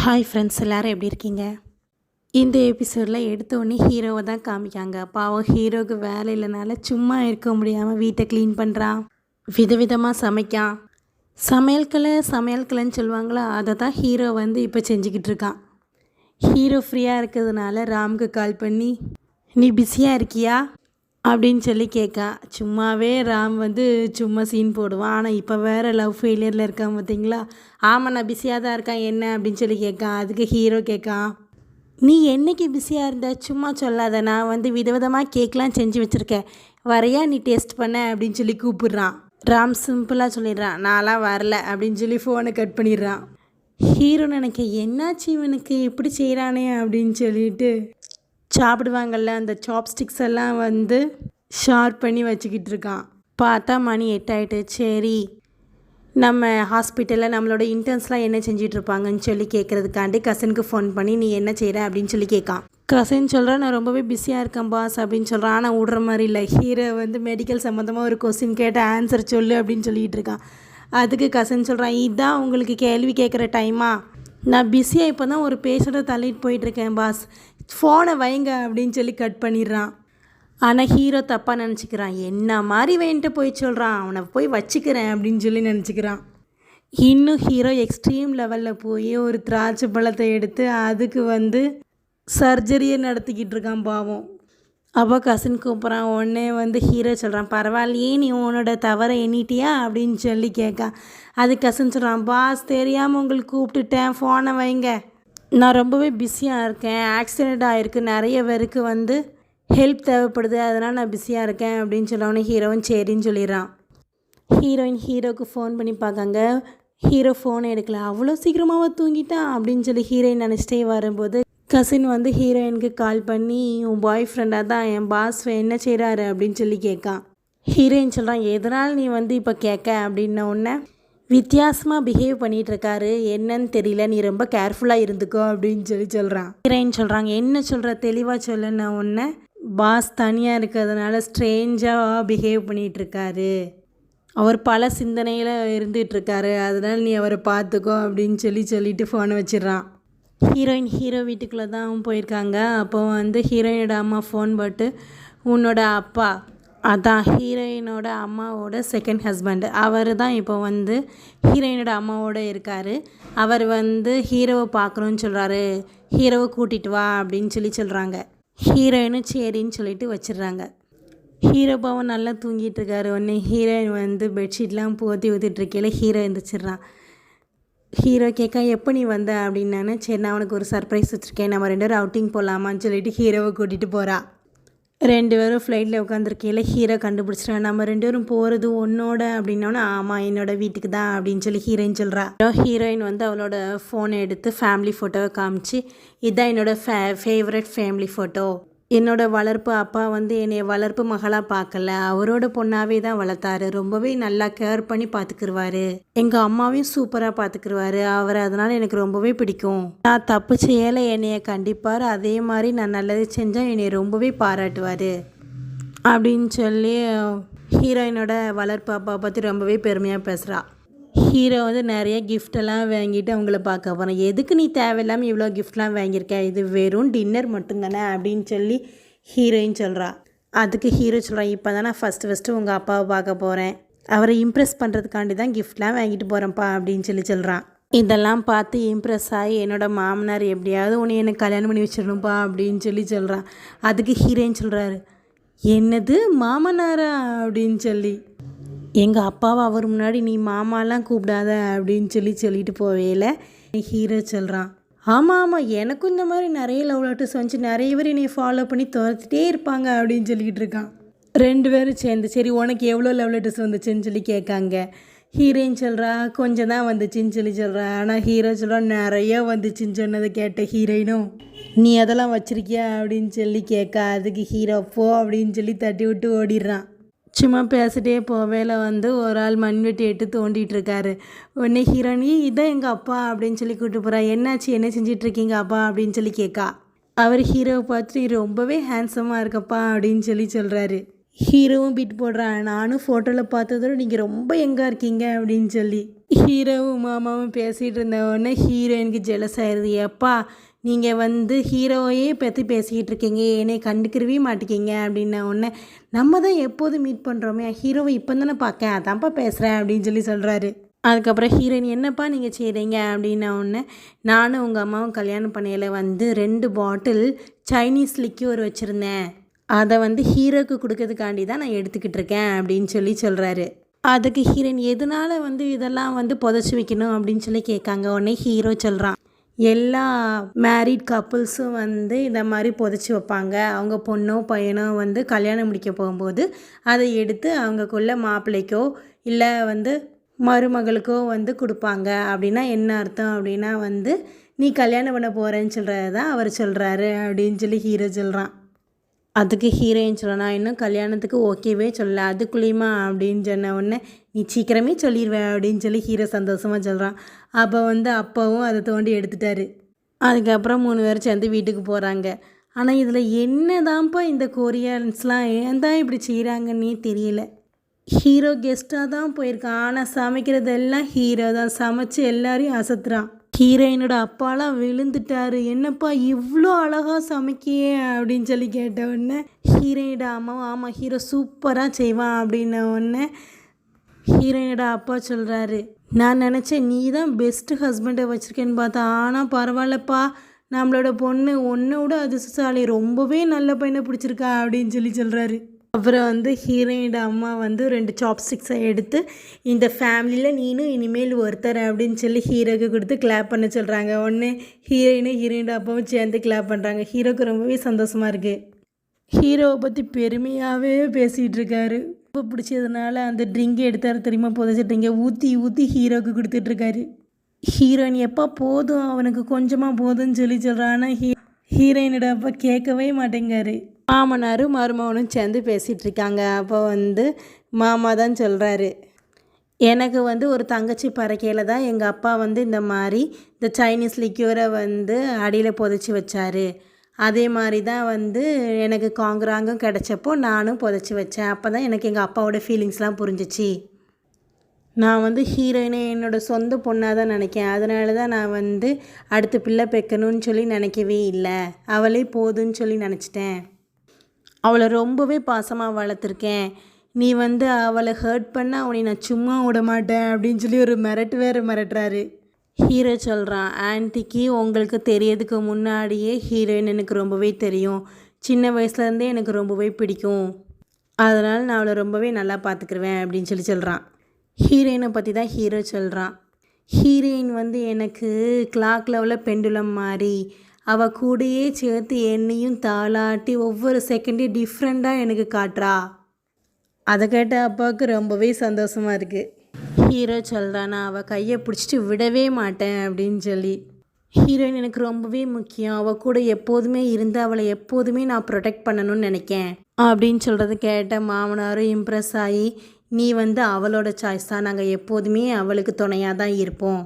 Hi friends, எல்லோரும் எப்படி இருக்கீங்க? இந்த எபிசோடில் எடுத்தோடனே ஹீரோவை தான் காமிக்காங்க. பாவம் ஹீரோவுக்கு வேலை இல்லைனால சும்மா இருக்க முடியாமல் வீட்டை க்ளீன் பண்ணுறான், விதவிதமாக சமைக்கான். சமையல்கலைன்னு சொல்லுவாங்களா, அதை தான் ஹீரோ இப்போ செஞ்சுக்கிட்டு இருக்கான். ஹீரோ ஃப்ரீயாக இருக்கிறதுனால ராமுக்கு கால் பண்ணி, நீ பிஸியாக இருக்கியா அப்படின்னு சொல்லி கேட்கான். சும்மாவே ராம் சும்மா சீன் போடுவான். ஆனால் இப்போ வேறு லவ் ஃபெயிலியரில் இருக்கான் பார்த்தீங்களா. ஆமாம், நான் பிஸியாக தான் இருக்கேன், என்ன அப்படின்னு சொல்லி கேட்கான். அதுக்கு ஹீரோ கேட்கான், நீ என்றைக்கு பிஸியாக இருந்த, சும்மா சொல்லாத, நான் விதவிதமாக கேக்லாம் செஞ்சு வச்சுருக்கேன், வரையா நீ டேஸ்ட் பண்ண அப்படின்னு சொல்லி கூப்பிடுறான். ராம் சிம்பிளாக சொல்லிடுறான், நான்லாம் வரல அப்படின்னு சொல்லி ஃபோனை கட் பண்ணிடுறான். ஹீரோ நினைக்க, என்னாச்சு இவனுக்கு இப்படி செய்கிறானே அப்படின்னு சொல்லிட்டு சாப்பிடுவாங்கள்ல அந்த சாப்ஸ்டிக்ஸ் எல்லாம் ஷார்ப் பண்ணி வச்சுக்கிட்டு இருக்கான். பார்த்தா மணி 8 ஆகிட்டு. சரி, நம்ம ஹாஸ்பிட்டலில் நம்மளோட இன்டர்ன்ஸ்லாம் என்ன செஞ்சிட்ருப்பாங்கன்னு சொல்லி கேட்குறதுக்காண்டி கசினுக்கு ஃபோன் பண்ணி, நீ என்ன செய்கிற அப்படின்னு சொல்லி கேட்கான். கசின் சொல்கிறான், நான் ரொம்பவே பிஸியாக இருக்கேன் பாஸ் அப்படின்னு சொல்கிறான். ஆனால் விடுற மாதிரி இல்லை. ஹீரோ மெடிக்கல் சம்மந்தமாக ஒரு கொஸ்டின் கேட்ட ஆன்சர் சொல்லு அப்படின்னு சொல்லிகிட்டு இருக்கான். அதுக்கு கசின் சொல்கிறான், இதுதான் உங்களுக்கு கேள்வி கேட்குற டைமா, நான் பிஸியாக இப்போ தான் ஒரு பேஷண்ட்டை தள்ளிட்டு போயிட்டுருக்கேன் பாஸ், ஃபோனை வைங்க அப்படின்னு சொல்லி கட் பண்ணிடுறான். ஆனால் ஹீரோ தப்பாக நினச்சிக்கிறான். என்ன மாதிரி வேண்ட்டு போய் சொல்கிறான், அவனை போய் வச்சுக்கிறேன் அப்படின்னு சொல்லி நினச்சிக்கிறான். இன்னும் ஹீரோ எக்ஸ்ட்ரீம் லெவலில் போய் ஒரு திராட்சை பழத்தை எடுத்து அதுக்கு சர்ஜரியை நடத்திக்கிட்டு இருக்கான் பாவம். அப்போ கசின் கூப்பிட்றான். உடனே ஹீரோ சொல்கிறான், பரவாயில்லையே நீ உன்னோட தவறை எண்ணிட்டியா அப்படின்னு சொல்லி கேட்கான். அது கசின் சொல்கிறான், பாஸ் தெரியாமல் உங்களுக்கு கூப்பிட்டுட்டேன், ஃபோனை வைங்க, நான் ரொம்பவே பிஸியாக இருக்கேன், ஆக்சிடெண்ட் ஆகிருக்கு, நிறைய பேருக்கு ஹெல்ப் தேவைப்படுது, அதனால் நான் பிஸியாக இருக்கேன் அப்படின்னு சொல்லவுடனே ஹீரோவும் சரின்னு சொல்லிடுறான். ஹீரோயின் ஹீரோவுக்கு ஃபோன் பண்ணி பார்க்காங்க. ஹீரோ ஃபோனை எடுக்கல. அவ்வளோ சீக்கிரமாக தூங்கிட்டான் அப்படின்னு சொல்லி ஹீரோயின் நினச்சிட்டே வரும்போது கசின் ஹீரோயினுக்கு கால் பண்ணி, உன் பாய் ஃப்ரெண்டாக தான் என் பாஸ் என்ன செய்கிறாரு அப்படின்னு சொல்லி கேட்கான். ஹீரோயின் சொல்கிறான், எதனால் நீ இப்போ கேட்க அப்படின்ன உடனே, வித்தியாசமாக பிஹேவ் பண்ணிகிட்ருக்காரு, என்னன்னு தெரியல, நீ ரொம்ப கேர்ஃபுல்லாக இருந்துக்கோ அப்படின்னு சொல்லி சொல்கிறான். ஹீரோயின் சொல்கிறாங்க, என்ன சொல்கிற, தெளிவாக சொல்லுன்னா உடனே, பாஸ் தனியாக இருக்கிறதுனால ஸ்ட்ரேஞ்சாக பிஹேவ் பண்ணிகிட்ருக்காரு, அவர் பல சிந்தனையில் இருந்துகிட்ருக்காரு, அதனால் நீ அவரை பார்த்துக்கோ அப்படின்னு சொல்லிட்டு ஃபோனை வச்சிடுறான். ஹீரோயின் ஹீரோ வீட்டுக்குள்ளே தான் போயிருக்காங்க. அப்போ ஹீரோயினோட அம்மா ஃபோன் போட்டு, உன்னோட அப்பா, அதான் ஹீரோயினோட அம்மாவோட செகண்ட் ஹஸ்பண்ட், அவர் தான் இப்போ ஹீரோயினோட அம்மாவோடு இருக்கார், அவர் ஹீரோவை பார்க்கணுன்னு சொல்கிறாரு, ஹீரோவை கூட்டிகிட்டு வா அப்படின்னு சொல்கிறாங்க. ஹீரோயினும் சரின்னு சொல்லிட்டு வச்சிடுறாங்க. ஹீரோ பாவம் நல்லா தூங்கிட்டு இருக்காரு. உடனே ஹீரோயின் பெட்ஷீட்லாம் போற்றி ஊற்றிட்டுருக்கையில் ஹீரோ எழுந்திரிச்சிட்றான். ஹீரோ கேட்க, எப்போ நீ வந்த அப்படின்னு. சரி, நான் அவனுக்கு ஒரு சர்ப்ரைஸ் வச்சுருக்கேன், நம்ம 2 பேரும் அவுட்டிங் போகலாமான்னு சொல்லிட்டு ஹீரோவை கூட்டிகிட்டு போகிறா. 2 பேரும் ஃப்ளைட்டில் உட்காந்துருக்கையில் ஹீரோ கண்டுபிடிச்சிட்டான். நம்ம 2 பேரும் போகிறது உன்னோட அப்படின்னோன்னா, ஆமாம் என்னோட வீட்டுக்கு தான் அப்படின்னு சொல்லி ஹீரோயின் சொல்கிறா. ஹீரோயின் அவளோட ஃபோனை எடுத்து ஃபேமிலி ஃபோட்டோவை காமிச்சு, இதுதான் என்னோட ஃபேவரட் ஃபேமிலி ஃபோட்டோ, என்னோட வளர்ப்பு அப்பா என்னை வளர்ப்பு மகளாக பார்க்கல, அவரோட பொண்ணாவே தான் வளர்த்தாரு, ரொம்பவே நல்லா கேர் பண்ணி பார்த்துக்குருவாரு, எங்கள் அம்மாவையும் சூப்பராக பார்த்துக்குருவாரு அவர், அதனால் எனக்கு ரொம்பவே பிடிக்கும், நான் தப்பு செய்யலை என்னைய கண்டிப்பார், அதே மாதிரி நான் நல்லது செஞ்சால் என்னை ரொம்பவே பாராட்டுவார் அப்படின்னு சொல்லி ஹீரோயினோட வளர்ப்பு அப்பா பற்றி ரொம்பவே பெருமையாக பேசுகிறா. ஹீரோ நிறைய கிஃப்டெல்லாம் வாங்கிட்டு அவங்கள பார்க்க போகிறேன். எதுக்கு நீ தேவையில்லாமல் இவ்வளோ கிஃப்ட்லாம் வாங்கியிருக்க, இது வெறும் டின்னர் மட்டும்தானே அப்படின்னு சொல்லி ஹீரோயின் சொல்கிறா. அதுக்கு ஹீரோ சொல்கிறான், இப்போ தான் நான் ஃபஸ்ட்டு உங்கள் அப்பாவை பார்க்க போகிறேன், அவரை இம்ப்ரெஸ் பண்ணுறதுக்காண்டி தான் கிஃப்ட்லாம் வாங்கிட்டு போகிறேன்ப்பா அப்படின்னு சொல்கிறான். இதெல்லாம் பார்த்து இம்ப்ரெஸ் ஆகி, என்னோடய மாமனார் எப்படியாவது உன்னை எனக்கு கல்யாணம் பண்ணி வச்சிடணும்ப்பா அப்படின்னு சொல்கிறான். அதுக்கு ஹீரோயின் சொல்கிறாரு, என்னது மாமனாரா அப்படின்னு சொல்லி, எங்கள் அப்பாவை அவர் முன்னாடி நீ மாமாலாம் கூப்பிடாத அப்படின்னு சொல்லிட்டு போவேல. ஹீரோ சொல்கிறான், ஆமாம் எனக்கும் இந்த மாதிரி நிறைய லவ் லெட்டர்ஸ் வந்துச்சு, நிறைய பேர் என்னை ஃபாலோ பண்ணி துரத்துட்டே இருப்பாங்க அப்படின்னு சொல்லிக்கிட்டு இருக்கான். 2 பேரும் சேர்ந்து, சரி உனக்கு எவ்வளோ லவ் லெட்டர்ஸ் வந்துச்சுன்னு சொல்லி கேட்காங்க. ஹீரோயின் சொல்கிறா, கொஞ்சம் தான் வந்துச்சுன்னு சொல்கிறா. ஆனால் ஹீரோ சொல்கிறா, நிறைய வந்துச்சுன்னு சொன்னதை கேட்ட ஹீரோயினும், நீ அதெல்லாம் வச்சுருக்கியா அப்படின்னு கேட்க. அதுக்கு ஹீரோ போ அப்படின்னு தட்டி விட்டு ஓடிடுறான். சும்மா பேசிட்டே போவேல ஒரு ஆள் மண்வெட்டி எடுத்து தோண்டிகிட்டு இருக்காரு. உடனே ஹீரோனி, இதான் எங்கள் அப்பா அப்படின்னு கூப்பிட்டு போகிறா. என்னாச்சு, என்ன செஞ்சிட்ருக்கீங்க அப்பா அப்படின்னு கேட்கா. அவர் ஹீரோவை பார்த்துட்டு, ரொம்பவே ஹேண்ட்ஸமாக இருக்கப்பா அப்படின்னு சொல்கிறாரு. ஹீரோவும் பீட் போடுறான், நானும் ஃபோட்டோவில் பார்த்ததோட நீங்கள் ரொம்ப எங்கே இருக்கீங்க அப்படின்னு ஹீரோவும் மாமாவும் பேசிகிட்டு இருந்த உடனே ஹீரோயினுக்கு ஜெலஸ் ஆயிடுது. எப்பா நீங்கள் வந்து ஹீரோவையே பற்றி பேசிக்கிட்டு இருக்கீங்க, என்னை கண்டுக்கிறவே மாட்டேங்கிங்க அப்படின்ன உடனே, நம்ம தான் எப்போதும் மீட் பண்ணுறோமே, ஹீரோவை இப்போ தானே பார்க்கேன், அதான்ப்பா பேசுகிறேன் அப்படின்னு சொல்கிறாரு. அதுக்கப்புறம் ஹீரோயின் என்னப்பா நீங்கள் செய்கிறீங்க அப்படின்ன உடனே, நானும் உங்கள் அம்மாவும் கல்யாணம் பண்ணையில் வந்து 2 பாட்டில் சைனீஸ் லிக்யூர் வச்சுருந்தேன், அதை வந்து ஹீரோக்கு கொடுக்கறதுக்காண்டி தான் நான் எடுத்துக்கிட்டு இருக்கேன் அப்படின்னு சொல்கிறாரு. அதுக்கு ஹீரோயின் எதனால் வந்து இதெல்லாம் வந்து புதைச்சி வைக்கணும் அப்படின்னு கேட்காங்க. உடனே ஹீரோ சொல்கிறான், எல்லா மேரிட் கப்புள்ஸும் வந்து இந்த மாதிரி புதைச்சி வைப்பாங்க. அவங்க பொண்ணோ பையனோ வந்து கல்யாணம் முடிக்க போகும்போது அதை எடுத்து அவங்கக்குள்ள மாப்பிள்ளைக்கோ இல்லை வந்து மருமகளுக்கோ வந்து கொடுப்பாங்க. அப்படின்னா என்ன அர்த்தம் அப்படின்னா வந்து நீ கல்யாணம் பண்ண போகிறேன்னு சொல்கிறது தான் அவர் சொல்கிறாரு அப்படின்னு ஹீரோ சொல்கிறான். அதுக்கு ஹீரோயின் சொல்லலாம், நான் இன்னும் கல்யாணத்துக்கு ஓகேவே சொல்லலை, அதுக்குள்ளேயுமா அப்படின்னு சொன்ன உடனே, நீ சீக்கிரமே சொல்லிடுவேன் அப்படின்னு ஹீரோ சந்தோஷமாக சொல்கிறான். அப்போ வந்து அப்பாவும் அதை தோண்டி எடுத்துட்டாரு. அதுக்கப்புறம் 3 பேர் சேர்ந்து வீட்டுக்கு போகிறாங்க. ஆனால் இதில் என்ன தான்ப்பா இந்த கொரியன்ஸ்லாம் ஏன் தான் இப்படி செய்கிறாங்கன்னே தெரியல. ஹீரோ கெஸ்ட்டாக தான் போயிருக்கான், ஆனால் சமைக்கிறதெல்லாம் ஹீரோ தான் சமைச்சு எல்லாரையும் அசத்துறான். ஹீரோயினோட அப்பாலாம் விழுந்துட்டாரு, என்னப்பா இவ்வளோ அழகாக சமைக்கியே அப்படின்னு கேட்ட உடனே ஹீரோயினோட அம்மாவும் ஆமாம் ஹீரோ சூப்பராக செய்வான் அப்படின்ன உடனே ஹீரோயினோட அப்பா சொல்கிறாரு, நான் நினச்சேன் நீ தான் பெஸ்ட்டு ஹஸ்பண்டை வச்சுருக்கேன்னு பார்த்தா, ஆனால் பரவாயில்லப்பா நம்மளோட பொண்ணு உன்னோட அதிர்ஷ்டசாலி, ரொம்பவே நல்ல பையனை பிடிச்சிருக்கா அப்படின்னு சொல்கிறாரு. அப்புறம் வந்து ஹீரோயினோட அம்மா வந்து 2 சாப்ஸ்டிக்ஸை எடுத்து, இந்த ஃபேமிலியில் நீனும் இனிமேல் ஒருத்தர் அப்படின்னு ஹீரோக்கு கொடுத்து கிளாப் பண்ண சொல்கிறாங்க. உடனே ஹீரோயினோட அப்பாவும் சேர்ந்து கிளாப் பண்ணுறாங்க. ஹீரோக்கு ரொம்பவே சந்தோஷமாக இருக்குது. ஹீரோவை பற்றி பெருமையாகவே பேசிகிட்டு இருக்காரு. ரொம்ப பிடிச்சதுனால அந்த ட்ரிங்கை எடுத்தார் தெரியுமா, புதைச்சிட்டிங்க ஊற்றி ஊற்றி ஹீரோக்கு கொடுத்துட்ருக்காரு. ஹீரோயின் எப்போ போதும் அவனுக்கு கொஞ்சமாக போதும்னு சொல்கிறான். ஆனால் ஹீரோயினோட அப்பா கேட்கவே மாட்டேங்காரு. மாமனாரும் மருமகனும் சேர்ந்து பேசிகிட்டு இருக்காங்க. அப்போ வந்து மாமா தான் சொல்கிறாரு, எனக்கு வந்து ஒரு தங்கச்சி பறக்கையில் தான் எங்கள் அப்பா வந்து இந்த மாதிரி இந்த சைனீஸ் லிக்யூரை வந்து அடியில் புதைச்சி வச்சார். அதே மாதிரி தான் வந்து எனக்கு காங்கிராங்கும் கிடச்சப்போ நானும் புதைச்சி வச்சேன். அப்போ தான் எனக்கு எங்கள் அப்பாவோட ஃபீலிங்ஸ்லாம் புரிஞ்சிச்சு. நான் வந்து ஹீரோயினை என்னோடய சொந்த பொண்ணாக தான் நினைக்கேன். அதனால தான் நான் வந்து அடுத்த பிள்ளை பெக்கணும்னு நினைக்கவே இல்லை. அவளே போதுன்னு நினச்சிட்டேன். அவளை ரொம்பவே பாசமாக வளர்த்துருக்கேன். நீ வந்து அவளை ஹர்ட் பண்ண அவனை நான் சும்மா விட மாட்டேன் அப்படின்னு ஒரு மிரட்டுறாரு. ஹீரோ சொல்கிறான், ஆன்ட்டிக்கு உங்களுக்கு தெரியறதுக்கு முன்னாடியே ஹீரோயின் எனக்கு ரொம்பவே தெரியும். சின்ன வயசுலேருந்தே எனக்கு ரொம்பவே பிடிக்கும். அதனால் நான் அவளை ரொம்பவே நல்லா பார்த்துக்குருவேன் அப்படின்னு சொல்கிறான். ஹீரோயினை பற்றி தான் ஹீரோ சொல்கிறான். ஹீரோயின் வந்து எனக்கு கிளாக் லெவலில் பெண்டுலம் மாதிரி அவள் கூடையே சேர்த்து என்னையும் தாளாட்டி ஒவ்வொரு செகண்டையும் டிஃப்ரெண்ட்டாக எனக்கு காட்டுறா. அதை கேட்ட அப்பாவுக்கு ரொம்பவே சந்தோஷமாக இருக்குது. ஹீரோ சொல்கிறான், நான் அவள் கையை பிடிச்சிட்டு விடவே மாட்டேன் அப்படின்னு ஹீரோயின் எனக்கு ரொம்பவே முக்கியம், அவள் கூட எப்போதுமே இருந்து அவளை எப்போதுமே நான் ப்ரொடெக்ட் பண்ணணும்னு நினைக்கேன் அப்படின்னு சொல்கிறது கேட்ட மாமனாரும் இம்ப்ரெஸ் ஆகி, நீ வந்து அவளோட சாய்ஸ் தான், நாங்கள் எப்போதுமே அவளுக்கு துணையாக தான் இருப்போம்,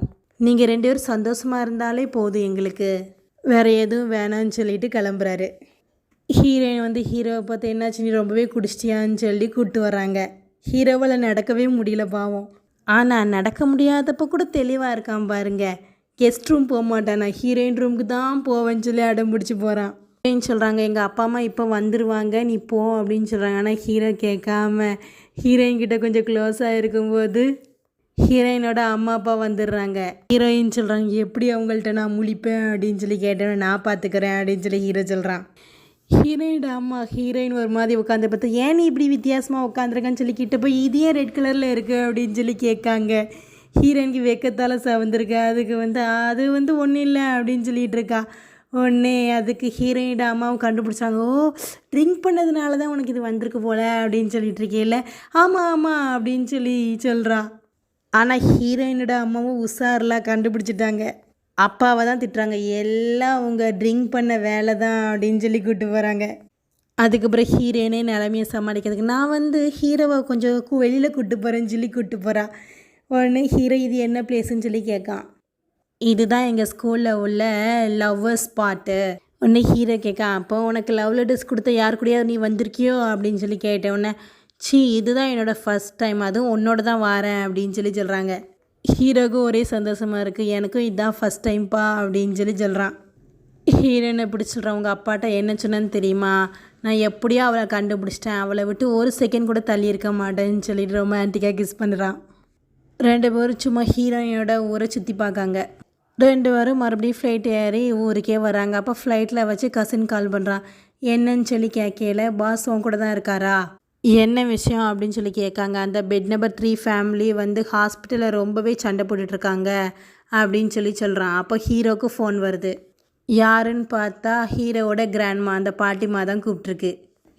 நீங்கள் 2 பேரும் சந்தோஷமாக இருந்தாலே போதும், எங்களுக்கு வேறு எதுவும் வேணான்னு கிளம்புறாரு. ஹீரோயின் வந்து ஹீரோவை பார்த்து என்னாச்சு நீ ரொம்பவே குடிச்சிட்டியான்னு கூப்பிட்டு வராங்க. ஹீரோவால் நடக்கவே முடியல பாவம். ஆனால் நடக்க முடியாதப்போ கூட தெளிவாக இருக்கான் பாருங்க. கெஸ்ட் ரூம் போக மாட்டான், நான் ஹீரோயின் ரூமுக்கு தான் போவேன்னு அடம் பிடிச்சி போகிறான். ஹீரோயின் சொல்கிறாங்க, எங்கள் அப்பா அம்மா இப்போ வந்துடுவாங்க நீ போ அப்படின்னு சொல்கிறாங்க. ஆனால் ஹீரோ கேட்காம ஹீரோயின் கிட்ட கொஞ்சம் க்ளோஸாக இருக்கும்போது ஹீரோயினோட அம்மா அப்பா வந்துடுறாங்க. ஹீரோயின் சொல்கிறாங்க, எப்படி அவங்கள்ட்ட நான் முழிப்பேன் அப்படின்னு கேட்டேன், நான் பார்த்துக்கிறேன் அப்படின்னு ஹீரோ சொல்கிறான். ஹீரோயினோட அம்மா ஹீரோயின் ஒரு மாதிரி உட்காந்து பார்த்து, ஏன் நீ இப்படி வித்தியாசமாக உட்காந்துருக்கான்னு கிட்ட போய் இது ஏன் ரெட் கலரில் இருக்குது அப்படின்னு கேட்காங்க. ஹீரோயினுக்கு வெக்கத்தால் சவந்திருக்கா. அதுக்கு வந்து அது வந்து ஒன்றும் இல்லை அப்படின்னு சொல்லிகிட்டு இருக்கா. உடனே அதுக்கு ஹீரோயினோட அம்மாவும் கண்டுபிடிச்சாங்க, ஓ ட்ரிங்க் பண்ணதுனால தான் உனக்கு இது வந்திருக்கு போல அப்படின்னு இருக்கேல்ல. ஆமாம் ஆமாம் அப்படின்னு சொல்கிறா. ஆனால் ஹீரோயினோட அம்மாவும் உஷாரெலாம் கண்டுபிடிச்சிட்டாங்க. அப்பாவை தான் திட்டுறாங்க, எல்லாம் உங்கள் ட்ரிங்க் பண்ண வேலை தான் அப்படின்னு கூப்பிட்டு போகிறாங்க. அதுக்கப்புறம் ஹீரோயினே நிலமையை சமாளிக்கிறதுக்கு நான் வந்து ஹீரோவை கொஞ்சம் வெளியில் கூப்பிட்டு போகிறேன்னு கூப்பிட்டு போகிறா. உடனே ஹீரோ இது என்ன பிளேஸுன்னு கேட்கான். இதுதான் எங்கள் ஸ்கூலில் உள்ள லவ்வர்ஸ் ஸ்பாட்டு. உடனே ஹீரோ கேட்கான், அப்போ உனக்கு லவ் லெட்டர்ஸ் கொடுத்த யார் கூடயாவது நீ வந்திருக்கியோ அப்படின்னு கேட்டேன். உடனே இதுதான் என்னோடய ஃபஸ்ட் டைம், அதுவும் உன்னோட தான் வரேன் அப்படின்னு சொல்கிறாங்க. ஹீரோக்கும் ஒரே சந்தோஷமாக இருக்குது. எனக்கும் இதுதான் ஃபஸ்ட் டைம்ப்பா அப்படின்னு சொல்கிறான். ஹீரோயினை பிடிச்சி சொல்கிறான், உங்கள் அப்பாட்ட என்ன சொன்னான்னு தெரியுமா, நான் எப்படியோ அவளை கண்டுபிடிச்சிட்டேன், அவளை விட்டு ஒரு செகண்ட் கூட தள்ளி இருக்க மாட்டேன்னு சொல்லிட்டு ரொமான்டிக்காக கிஸ் பண்ணுறான். 2 பேரும் சும்மா ஹீரோயினோட ஊரை சுற்றி பார்க்காங்க. 2 பேரும் மறுபடியும் ஃப்ளைட் ஏறி ஊருக்கே வராங்க. அப்போ ஃப்ளைட்டில் வச்சு கசின் கால் பண்ணுறான். என்னன்னு சொல்லி கேட்கல, பாஸ் உன் கூட தான் இருக்காரா, என்ன விஷயம் அப்படின்னு சொல்லி கேட்காங்க. அந்த பெட் நம்பர் 3 ஃபேமிலி வந்து ஹாஸ்பிட்டலில் ரொம்பவே சண்டை போட்டுட்ருக்காங்க அப்படின்னு சொல்கிறான். அப்போ ஹீரோவுக்கு ஃபோன் வருது. யாருன்னு பார்த்தா ஹீரோவோட கிராண்ட்மா, அந்த பாட்டிமா தான் கூப்பிட்ருக்கு.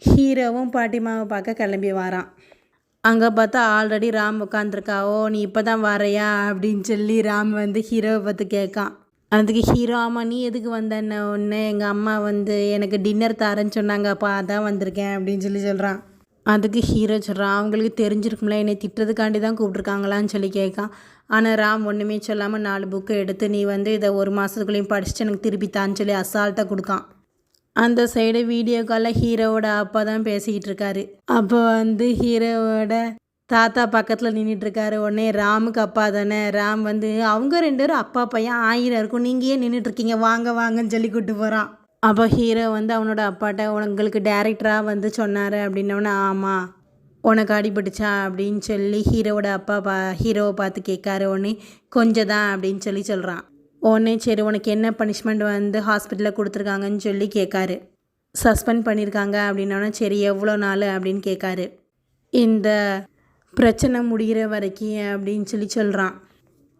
ஹீரோவும் பாட்டிமாவை பார்க்க கிளம்பி வரான். அங்கே பார்த்தா ஆல்ரெடி ராம் உட்காந்துருக்காவோ, நீ இப்போ தான் வரையா அப்படின்னு சொல்லி ராம் வந்து ஹீரோவை பார்த்து கேட்கான். அதுக்கு ஹீரோ, ஆமாம் நீ எதுக்கு வந்தேன்ன ஒன்று, எங்கள் அம்மா வந்து எனக்கு டின்னர் தரேன்னு சொன்னாங்கப்பா, அதான் வந்திருக்கேன் அப்படின்னு சொல்கிறான். அதுக்கு ஹீரோ சொல்கிறான், அவங்களுக்கு தெரிஞ்சிருக்கும்ல என்னை திட்டுறதுக்காண்டி தான் கூப்பிட்ருக்காங்களான்னு சொல்லி கேட்கான். ஆனால் ராம் ஒன்றுமே சொல்லாமல் 4 புக்கை எடுத்து, நீ வந்து இதை 1 மாதத்துக்குள்ளேயும் படிச்சுட்டு எனக்கு திருப்பித்தான்னு சொல்லி அசால்ட்டாக கொடுக்கான். அந்த சைடு வீடியோ காலில் ஹீரோவோட அப்பா தான் பேசிக்கிட்டு இருக்காரு. அப்போ வந்து ஹீரோவோட தாத்தா பக்கத்தில் நின்றுட்டுருக்காரு. உடனே ராமுக்கு அப்பா தானே, ராம் வந்து அவங்க 2 பேரும் அப்பா பையன் 1000 இருக்கும், நீங்கள் ஏன் நின்றுட்டுருக்கீங்க, வாங்க வாங்கன்னு சொல்லி கூப்பிட்டு போகிறான். அப்போ ஹீரோ வந்து அவனோட அப்பாட்ட, உங்களுக்கு டேரக்டராக வந்து சொன்னார் அப்படின்னோடனே, ஆமாம் உனக்கு அடிபட்டுச்சா அப்படின்னு சொல்லி ஹீரோவோட அப்பா ஹீரோவை பார்த்து கேட்காரு. உடனே கொஞ்சம் தான் அப்படின்னு சொல்கிறான். உடனே சரி உனக்கு என்ன பனிஷ்மெண்ட் வந்து ஹாஸ்பிட்டலில் கொடுத்துருக்காங்கன்னு சொல்லி கேட்காரு. சஸ்பெண்ட் பண்ணியிருக்காங்க அப்படின்னோடனே சரி எவ்வளோ நாள் அப்படின்னு கேட்காரு. இந்த பிரச்சனை முடிகிற வரைக்கும் அப்படின்னு சொல்கிறான்.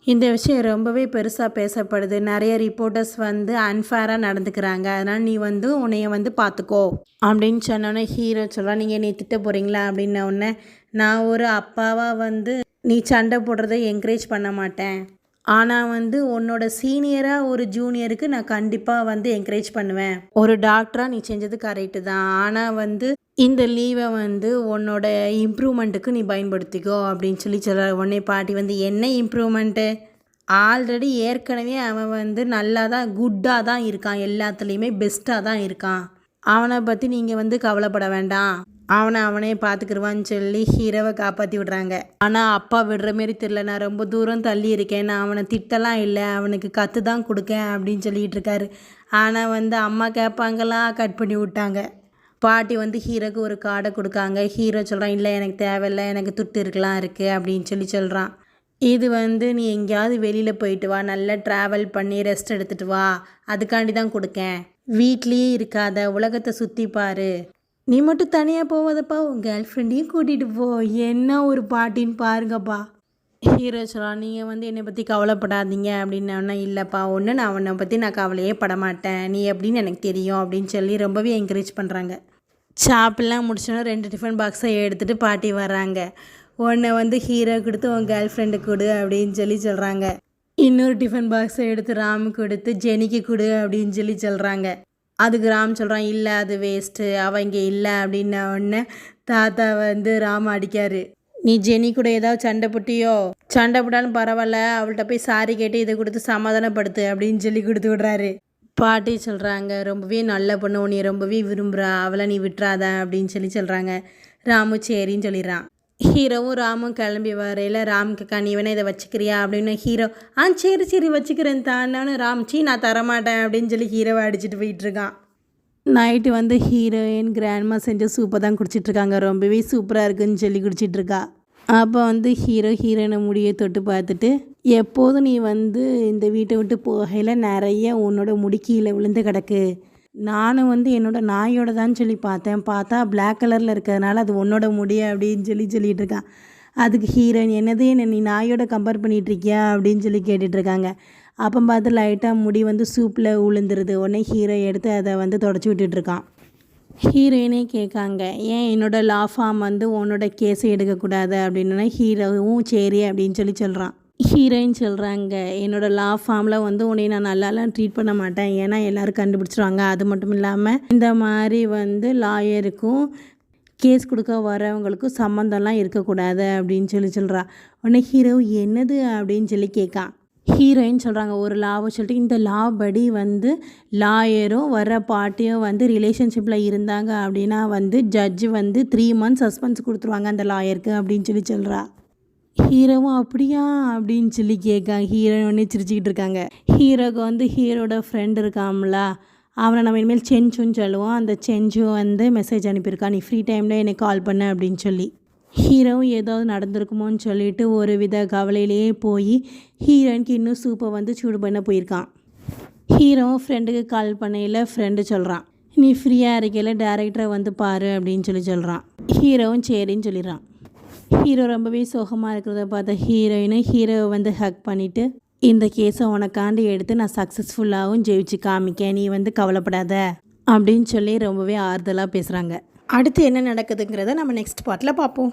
இந்த விஷயம் ரொம்பவே பெருசாக பேசப்படுது, நிறைய ரிப்போர்ட்டர்ஸ் வந்து அன்ஃபேராக நடந்துக்கிறாங்க, அதனால் நீ வந்து உன்னைய வந்து பார்த்துக்கோ அப்படின்னு சொன்னோன்னே ஹீரோ சொல்கிறான், நீங்கள் என்னை திட்ட போகிறீங்களா அப்படின்னோடனே, நான் ஒரு அப்பாவாக வந்து நீ சண்டை போடுறதை என்கரேஜ் பண்ண மாட்டேன், ஆனால் வந்து உன்னோட சீனியராக ஒரு ஜூனியருக்கு நான் கண்டிப்பாக வந்து என்கரேஜ் பண்ணுவேன். ஒரு டாக்டராக நீ செஞ்சது கரெக்டு தான், ஆனால் வந்து இந்த லீவை வந்து உன்னோட இம்ப்ரூவ்மெண்ட்டுக்கு நீ பயன்படுத்திக்கோ அப்படின்னு சொல்கிறார். உடனே பாட்டி வந்து என்ன இம்ப்ரூவ்மெண்ட்டு, ஆல்ரெடி ஏற்கனவே அவன் வந்து நல்லா தான் குட்டாக தான் இருக்கான், எல்லாத்துலேயுமே பெஸ்ட்டாக தான் இருக்கான், அவனை பற்றி நீங்கள் வந்து கவலைப்பட வேண்டாம், அவனே பார்த்துக்கிடுவான்னு சொல்லி ஹீரோவை காப்பாற்றி விடுறாங்க. ஆனால் அப்பா விடுற மாரி தெரில, நான் ரொம்ப தூரம் தள்ளி இருக்கேன், நான் அவனை திட்டலாம் இல்லை, அவனுக்கு கற்று தான் கொடுக்கேன் அப்படின்னு சொல்லிகிட்டு இருக்காரு. ஆனால் வந்து அம்மா கேட்பாங்களா, கட் பண்ணி விட்டாங்க. பாட்டி வந்து ஹீரோக்கு ஒரு கார்டை கொடுக்காங்க. ஹீரோ சொல்கிறான், இல்லை எனக்கு தேவையில்லை, எனக்கு துட்டு இருக்கலாம் இருக்குது அப்படின்னு சொல்கிறான். இது வந்து நீ எங்கேயாவது வெளியில் போயிட்டு வா, நல்லா ட்ராவல் பண்ணி ரெஸ்ட் எடுத்துகிட்டு வா, அதுக்காண்டி தான் கொடுக்கேன், வீட்லேயே இருக்காத, உலகத்தை சுற்றி பாரு, நீ மட்டும் தனியாக போவதப்பா, உன் கேர்ள் ஃப்ரெண்டையும் கூட்டிகிட்டு போ, என்ன ஒரு பாட்டின்னு பாருங்கப்பா. ஹீரோ சொல்கிறான், நீங்கள் வந்து என்னை பற்றி கவலைப்படாதீங்க அப்படின்னா, இல்லைப்பா ஒன்று நான் அவனை பற்றி நான் கவலையே படமாட்டேன், நீ எப்படின்னு எனக்கு தெரியும் அப்படின்னு சொல்லி ரொம்பவே என்கரேஜ் பண்ணுறாங்க. ஷாப்பெல்லாம் முடிச்சோன்னா 2 டிஃபன் பாக்ஸை எடுத்துகிட்டு பாட்டி வர்றாங்க. ஒன்றை வந்து ஹீரோ கொடுத்து உன் கேர்ள் ஃப்ரெண்டு கொடு அப்படின்னு சொல்கிறாங்க. இன்னொரு டிஃபன் பாக்ஸை எடுத்து ராமுக்கு கொடுத்து ஜெனிக்கு கொடு அப்படின்னு சொல்கிறாங்க. அதுக்கு ராம் சொல்கிறான், இல்லை அது வேஸ்ட்டு, அவள் இங்கே இல்லை அப்படின்ன உடனே தாத்தா வந்து ராம் அடிக்காரு. நீ ஜெனி கூட ஏதாவது சண்டை போட்டியோ, சண்டை போட்டாலும் பரவாயில்ல, அவள்கிட்ட போய் சாரி கேட்டு இதை கொடுத்து சமாதானப்படுத்து அப்படின்னு கொடுத்து விடுறாரு. பாட்டி சொல்கிறாங்க, ரொம்பவே நல்ல பொண்ணு, உன்னை ரொம்பவே விரும்புகிறா, அவளை நீ விட்டுறாத அப்படின்னு சொல்கிறாங்க. ராமு சரின்னு சொல்லிடுறான். ஹீரோவும் ராமும் கிளம்பி வரையில் ராமுக்கு நீ வேணா இதை வச்சுக்கிறியா அப்படின்னு ஹீரோ, சரி வச்சுக்கிறேன் தானு, ராம் நான் தரமாட்டேன் அப்படின்னு சொல்லி ஹீரோவை அடிச்சுட்டு போயிட்டுருக்கான். நைட்டு வந்து ஹீரோயின் கிராண்ட்மா செஞ்ச சூப்பை தான் குடிச்சிட்ருக்காங்க, ரொம்பவே சூப்பராக இருக்குதுன்னு சொல்லி குடிச்சிட்ருக்கா. அப்போ வந்து ஹீரோயினை முடியை தொட்டு பார்த்துட்டு, எப்போதும் நீ வந்து இந்த வீட்டை விட்டு போகையில் நிறைய உன்னோட முடி கீழே விழுந்து கிடக்கு, நானும் வந்து என்னோட நாயோட தான் சொல்லி பார்த்தா பிளாக் கலரில் இருக்கிறதுனால அது உன்னோட முடி அப்படின்னு சொல்லிகிட்டு இருக்கான். அதுக்கு ஹீரோயின், என்னது என்ன நீ நாயோட கம்பேர் பண்ணிகிட்ருக்கியா அப்படின்னு கேட்டுட்ருக்காங்க. அப்போ பார்த்து லைட்டாக முடி வந்து சூப்பில் உளுந்துருது. உடனே ஹீரோ எடுத்து அதை வந்து தொடச்சி விட்டுட்ருக்கான். ஹீரோயினே கேட்காங்க, ஏன் என்னோடய லா ஃபார்ம் வந்து உன்னோட கேஸை எடுக்கக்கூடாது அப்படின்னா ஹீரோவும் சரி அப்படின்னு சொல்கிறான். ஹீரோயின் சொல்கிறாங்க, என்னோடய லா ஃபார்மில் வந்து உன்னை நான் நல்லாலாம் ட்ரீட் பண்ண மாட்டேன், ஏன்னா எல்லோரும் கண்டுபிடிச்சிருவாங்க, அது மட்டும் இல்லாமல் இந்த மாதிரி வந்து லாயருக்கும் கேஸ் கொடுக்க வரவங்களுக்கும் சம்மந்தம்லாம் இருக்கக்கூடாது அப்படின்னு சொல்கிறா. உடனே ஹீரோ என்னது அப்படின்னு கேட்கான். ஹீரோயின் சொல்கிறாங்க, ஒரு லாவை சொல்லிட்டு, இந்த லா படி வந்து லாயரும் வர பார்ட்டியும் வந்து ரிலேஷன்ஷிப்பில் இருந்தாங்க அப்படின்னா வந்து ஜட்ஜு வந்து 3 months சஸ்பென்ஸ் கொடுத்துருவாங்க அந்த லாயருக்கு அப்படின்னு சொல்கிறா. ஹீரோவும் அப்படியா அப்படின்னு சொல்லி கேட்காங்க. ஹீரோயின் உடனே சிரிச்சுக்கிட்டு இருக்காங்க. ஹீரோக்கு வந்து ஹீரோட ஃப்ரெண்ட் இருக்காம்ல, அவனை நம்ம இனிமேல் செஞ்சுன்னு சொல்லுவோம். அந்த செஞ்சு வந்து மெசேஜ் அனுப்பியிருக்கான், நீ ஃப்ரீ டைமில் என்னை கால் பண்ண அப்படின்னு சொல்லி. ஹீரோவும் ஏதாவது நடந்திருக்குமோன்னு சொல்லிட்டு ஒரு வித கவலையிலேயே போய் ஹீரோயினுக்கு இன்னும் சூப்பை வந்து சூடு பண்ண போயிருக்கான். ஹீரோவும் ஃப்ரெண்டுக்கு கால் பண்ணையில் ஃப்ரெண்டு சொல்கிறான், நீ ஃப்ரீயாக இருக்கையில் டேரக்டரை வந்து பாரு அப்படின்னு சொல்கிறான். ஹீரோவும் சரின்னு சொல்லிடுறான். ஹீரோ ரொம்பவே சோகமாக இருக்கிறத பார்த்த ஹீரோயினு ஹீரோவை வந்து ஹக் பண்ணிவிட்டு, இந்த கேஸை உனக்காண்டி எடுத்து நான் சக்ஸஸ்ஃபுல்லாகவும் ஜெயிச்சு காமிக்க, நீ வந்து கவலைப்படாத அப்படின்னு சொல்லி ரொம்பவே ஆறுதலாக பேசுகிறாங்க. அடுத்து என்ன நடக்குதுங்கிறத நம்ம நெக்ஸ்ட் பார்ட்டில் பார்ப்போம்.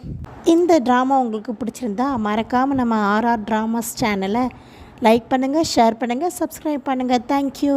இந்த ட்ராமா உங்களுக்கு பிடிச்சிருந்தா மறக்காமல் நம்ம ஆர்ஆர் ட்ராமாஸ் சேனலை லைக் பண்ணுங்கள், ஷேர் பண்ணுங்கள், சப்ஸ்கிரைப் பண்ணுங்கள். தேங்க்யூ.